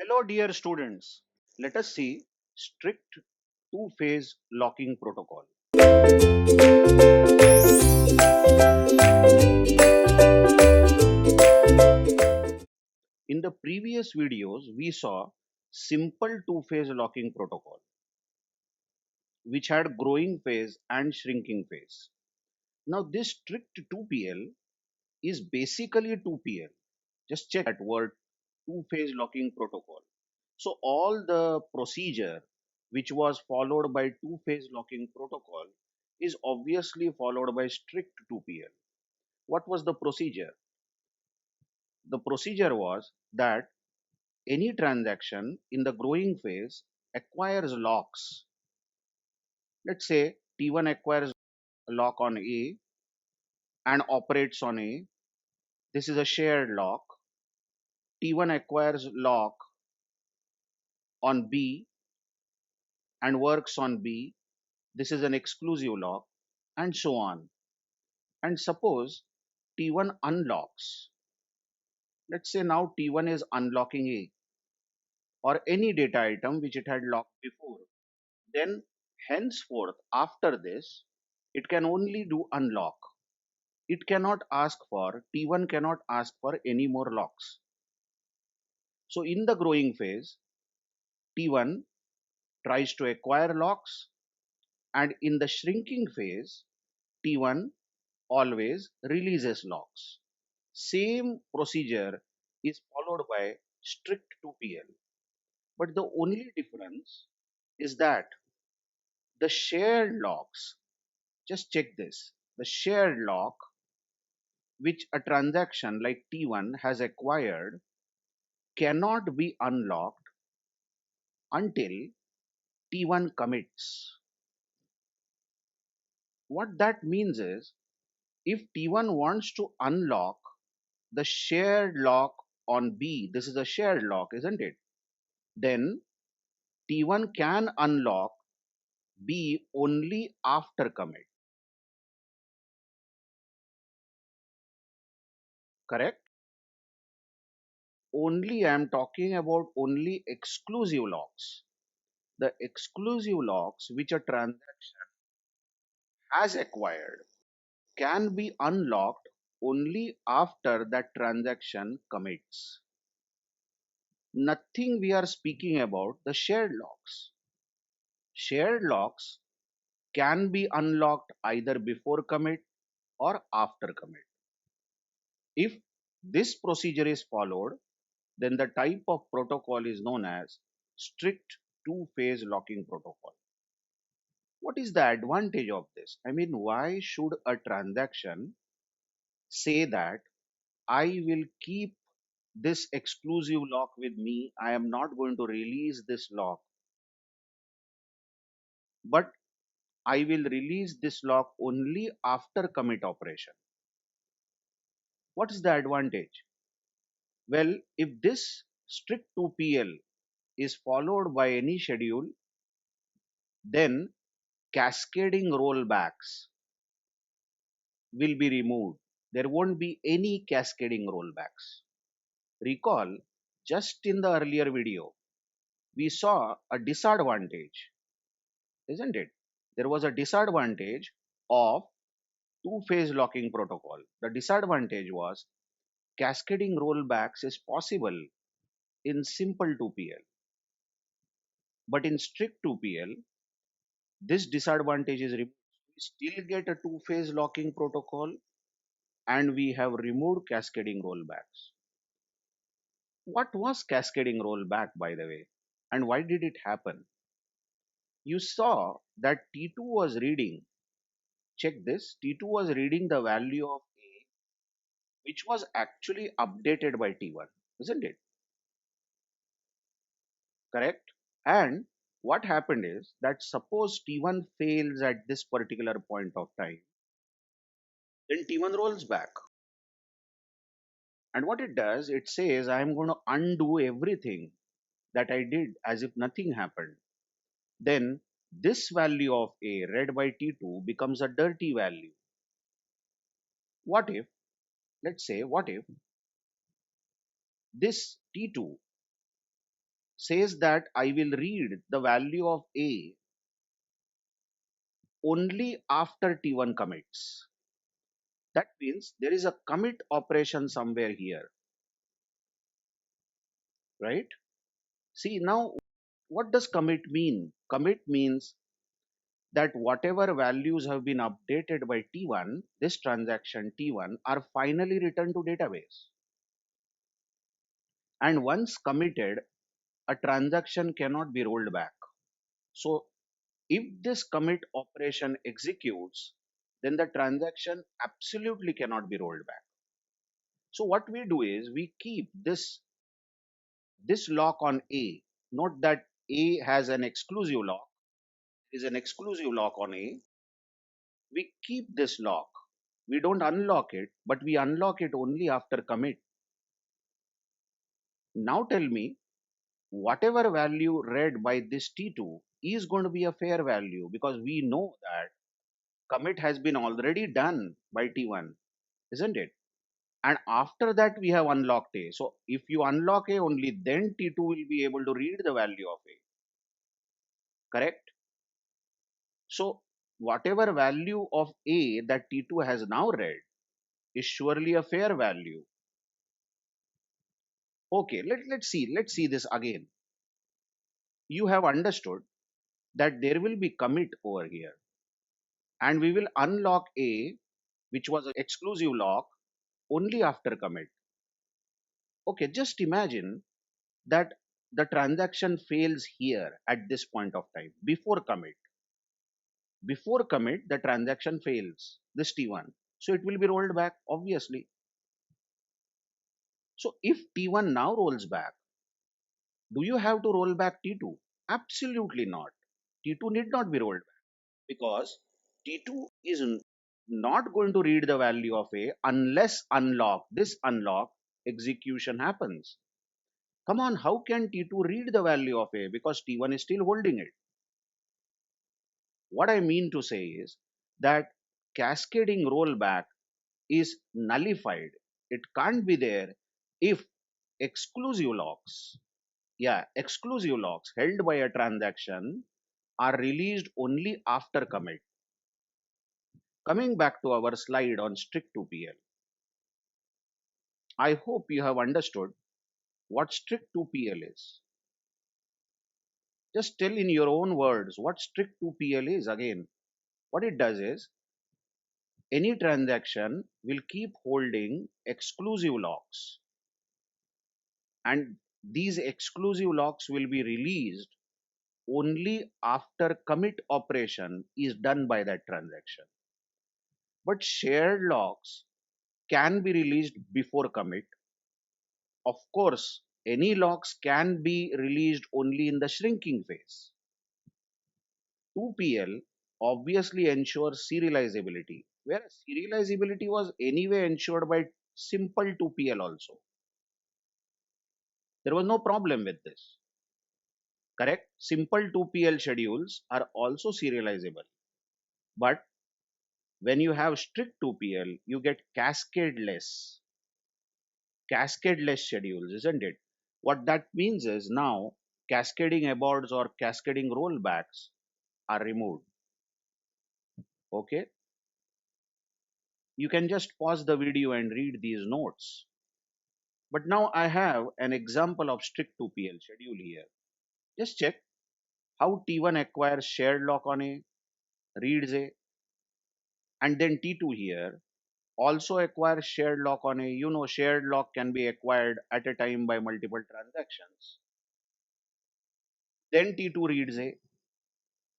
Hello, dear students. Let us see strict two-phase locking protocol. In the previous videos, we saw simple two-phase locking protocol, which had growing phase and shrinking phase. Now, this strict 2PL is basically 2PL. Just check that word, two-phase locking protocol. So, all the procedure which was followed by two-phase locking protocol is obviously followed by strict 2PL. What was the procedure? The procedure was that any transaction in the growing phase acquires locks. Let's say T1 acquires a lock on A and operates on A. This is a shared lock. T1 acquires lock on B and works on B. This is an exclusive lock, and so on. And suppose T1 unlocks. Let's say now T1 is unlocking A or any data item which it had locked before. Then henceforth after this, it can only do unlock. It cannot ask for, T1 cannot ask for any more locks. So in the growing phase, T1 tries to acquire locks, and in the shrinking phase, T1 always releases locks. Same procedure is followed by strict 2PL. But the only difference is that the shared locks, just check this, the shared lock which a transaction like T1 has acquired cannot be unlocked until T1 commits. What that means is if T1 wants to unlock the shared lock on B, this is a shared lock, isn't it? Then T1 can unlock B only after commit, correct? Only I am talking about only exclusive locks. The exclusive locks which a transaction has acquired can be unlocked only after that transaction commits. Nothing we are speaking about the shared locks. Shared locks can be unlocked either before commit or after commit. If this procedure is followed, then the type of protocol is known as strict two-phase locking protocol. What is the advantage of this? I mean, why should a transaction say that I will keep this exclusive lock with me? I am not going to release this lock, but I will release this lock only after commit operation. What is the advantage? Well, if this strict 2PL is followed by any schedule, then cascading rollbacks will be removed. There won't be any cascading rollbacks. Recall, just in the earlier video, we saw a disadvantage, isn't it? There was a disadvantage of two-phase locking protocol. The disadvantage was cascading rollbacks is possible in simple 2PL. But in strict 2PL, this disadvantage is removed. We still get a two-phase locking protocol and we have removed cascading rollbacks. What was cascading rollback, by the way, and why did it happen? You saw that T2 was reading, check this, T2 was reading the value of A, which was actually updated by T1, isn't it? Correct? And what happened is that suppose T1 fails at this particular point of time, then T1 rolls back. And what it does, it says, I am going to undo everything that I did as if nothing happened. Then this value of A read by T2 becomes a dirty value. What if, let's say, what if this T2 says that I will read the value of A only after T1 commits. That means there is a commit operation somewhere here, right? See now, what does commit mean? Commit means that whatever values have been updated by T1, this transaction T1 are finally returned to database. And once committed, a transaction cannot be rolled back. So if this commit operation executes, then the transaction absolutely cannot be rolled back. So what we do is we keep this lock on A. Note that A has an exclusive lock, is an exclusive lock on A. We keep this lock. We don't unlock it, but we unlock it only after commit. Now tell me, whatever value read by this T2 is going to be a fair value because we know that commit has been already done by T1, isn't it? And after that, we have unlocked A. So if you unlock A, only then T2 will be able to read the value of A. Correct? So whatever value of A that T2 has now read is surely a fair value. Okay, let's see this again. You have understood that there will be commit over here and we will unlock A, which was an exclusive lock, only after commit. Okay, just imagine that the transaction fails here at this point of time before commit. Before commit, the transaction fails, this T1. So it will be rolled back, obviously. So if T1 now rolls back, do you have to roll back T2? Absolutely not. T2 need not be rolled back because T2 is not going to read the value of A unless this unlock execution happens. Come on, how can T2 read the value of A because T1 is still holding it? What I mean to say is that cascading rollback is nullified. It can't be there if exclusive locks, exclusive locks held by a transaction are released only after commit. Coming back to our slide on strict 2PL, I hope you have understood what strict 2PL is. Just tell in your own words what strict 2PL is again. What it does is any transaction will keep holding exclusive locks and these exclusive locks will be released only after commit operation is done by that transaction. But shared locks can be released before commit. Of course, any locks can be released only in the shrinking phase. 2PL obviously ensures serializability, whereas serializability was anyway ensured by simple 2PL also. There was no problem with this. Correct? Simple 2PL schedules are also serializable. But when you have strict 2PL, you get cascadeless schedules, isn't it? What that means is now cascading aborts or cascading rollbacks are removed. Okay? You can just pause the video and read these notes. But now I have an example of strict 2PL schedule here. Just check how T1 acquires shared lock on A, reads A, and then T2 here also acquires shared lock on A. You know, shared lock can be acquired at a time by multiple transactions. Then T2 reads A.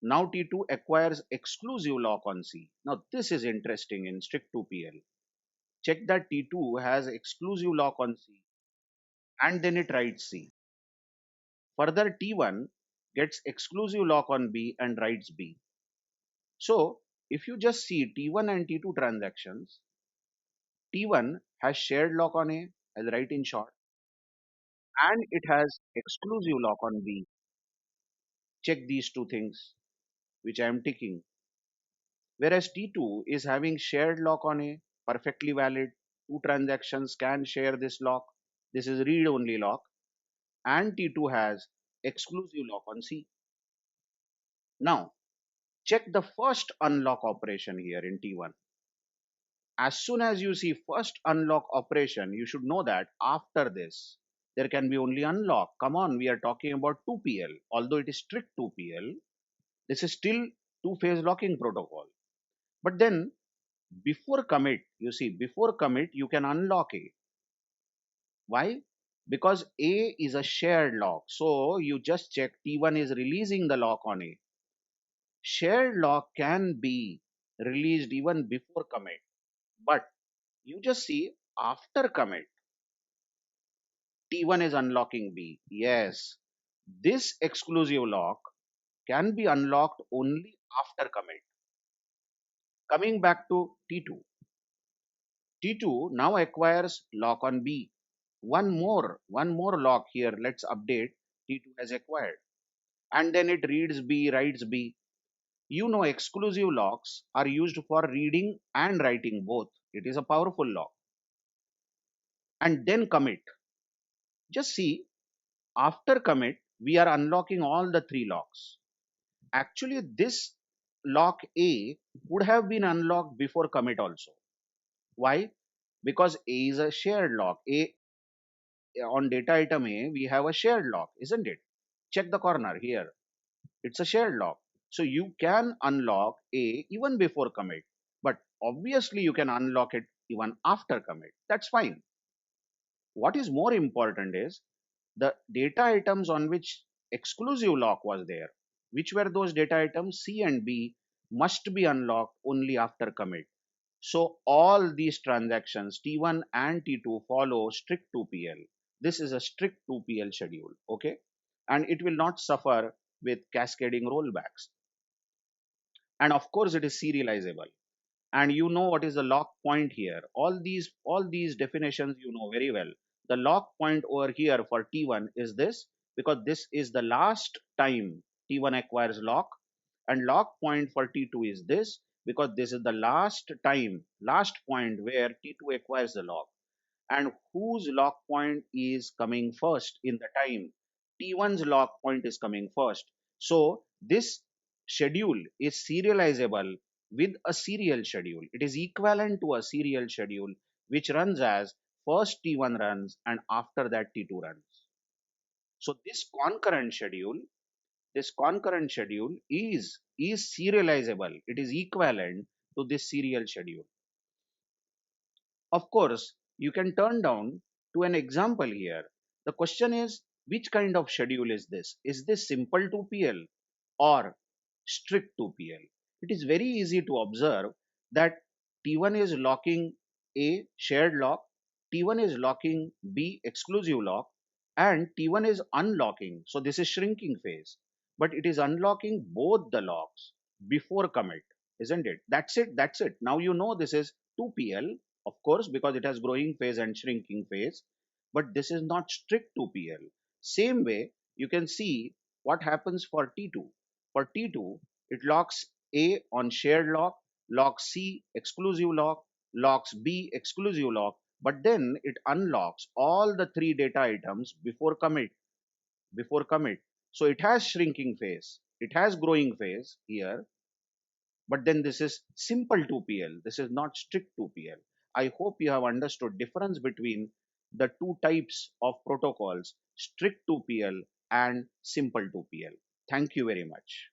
Now T2 acquires exclusive lock on C. Now this is interesting in strict 2PL. Check that T2 has exclusive lock on C and then it writes C. Further, T1 gets exclusive lock on B and writes B. So if you just see T1 and T2 transactions, T1 has shared lock on A, I'll write in short, and it has exclusive lock on B. Check these two things which I am ticking. Whereas T2 is having shared lock on A, perfectly valid. Two transactions can share this lock. This is read only lock. And T2 has exclusive lock on C. Now, check the first unlock operation here in T1. As soon as you see first unlock operation, you should know that after this, there can be only unlock. Come on, we are talking about 2PL. Although it is strict 2PL, this is still two-phase locking protocol. But then before commit, you see, before commit, you can unlock A. Why? Because A is a shared lock. So you just check T1 is releasing the lock on A. Shared lock can be released even before commit. But you just see after commit, T1 is unlocking B. Yes, this exclusive lock can be unlocked only after commit. Coming back to T2. T2 now acquires lock on B. One more lock here. Let's update. T2 has acquired. And then it reads B, writes B. You know, exclusive locks are used for reading and writing both. It is a powerful lock. And then commit. Just see, after commit, we are unlocking all the three locks. Actually, this lock A would have been unlocked before commit also. Why? Because A is a shared lock. A on data item A, we have a shared lock, isn't it? Check the corner here. It's a shared lock. So you can unlock A even before commit, but obviously you can unlock it even after commit. That's fine. What is more important is the data items on which exclusive lock was there. Which were those data items? C and B must be unlocked only after commit. So all these transactions T1 and T2 follow strict 2PL. This is a strict 2PL schedule, okay? And it will not suffer with cascading rollbacks. And of course it is serializable. And you know what is the lock point here. All these definitions you know very well. The lock point over here for T1 is this, because this is the last time T1 acquires lock, and lock point for T2 is this, because this is the last point where T2 acquires the lock. And whose lock point is coming first in the time? T1's lock point is coming first. So this schedule is serializable with a serial schedule. It is equivalent to a serial schedule which runs as first T1 runs and after that T2 runs. So this concurrent schedule is serializable. It is equivalent to this serial schedule. Of course, you can turn down to an example here. The question is, which kind of schedule is this? Is this simple 2PL or strict 2PL? It is very easy to observe that T1 is locking A shared lock, T1 is locking B exclusive lock, and T1 is unlocking. So this is shrinking phase, but it is unlocking both the locks before commit, isn't it? That's it. That's it. Now you know this is 2PL, of course, because it has growing phase and shrinking phase, but this is not strict 2PL. Same way, you can see what happens for T2. For T2, it locks A on shared lock, locks C exclusive lock, locks B exclusive lock, but then it unlocks all the three data items before commit. So it has shrinking phase, it has growing phase here, but then this is simple 2PL. This is not strict 2PL. I hope you have understood difference between the two types of protocols, strict 2PL and simple 2PL. Thank you very much.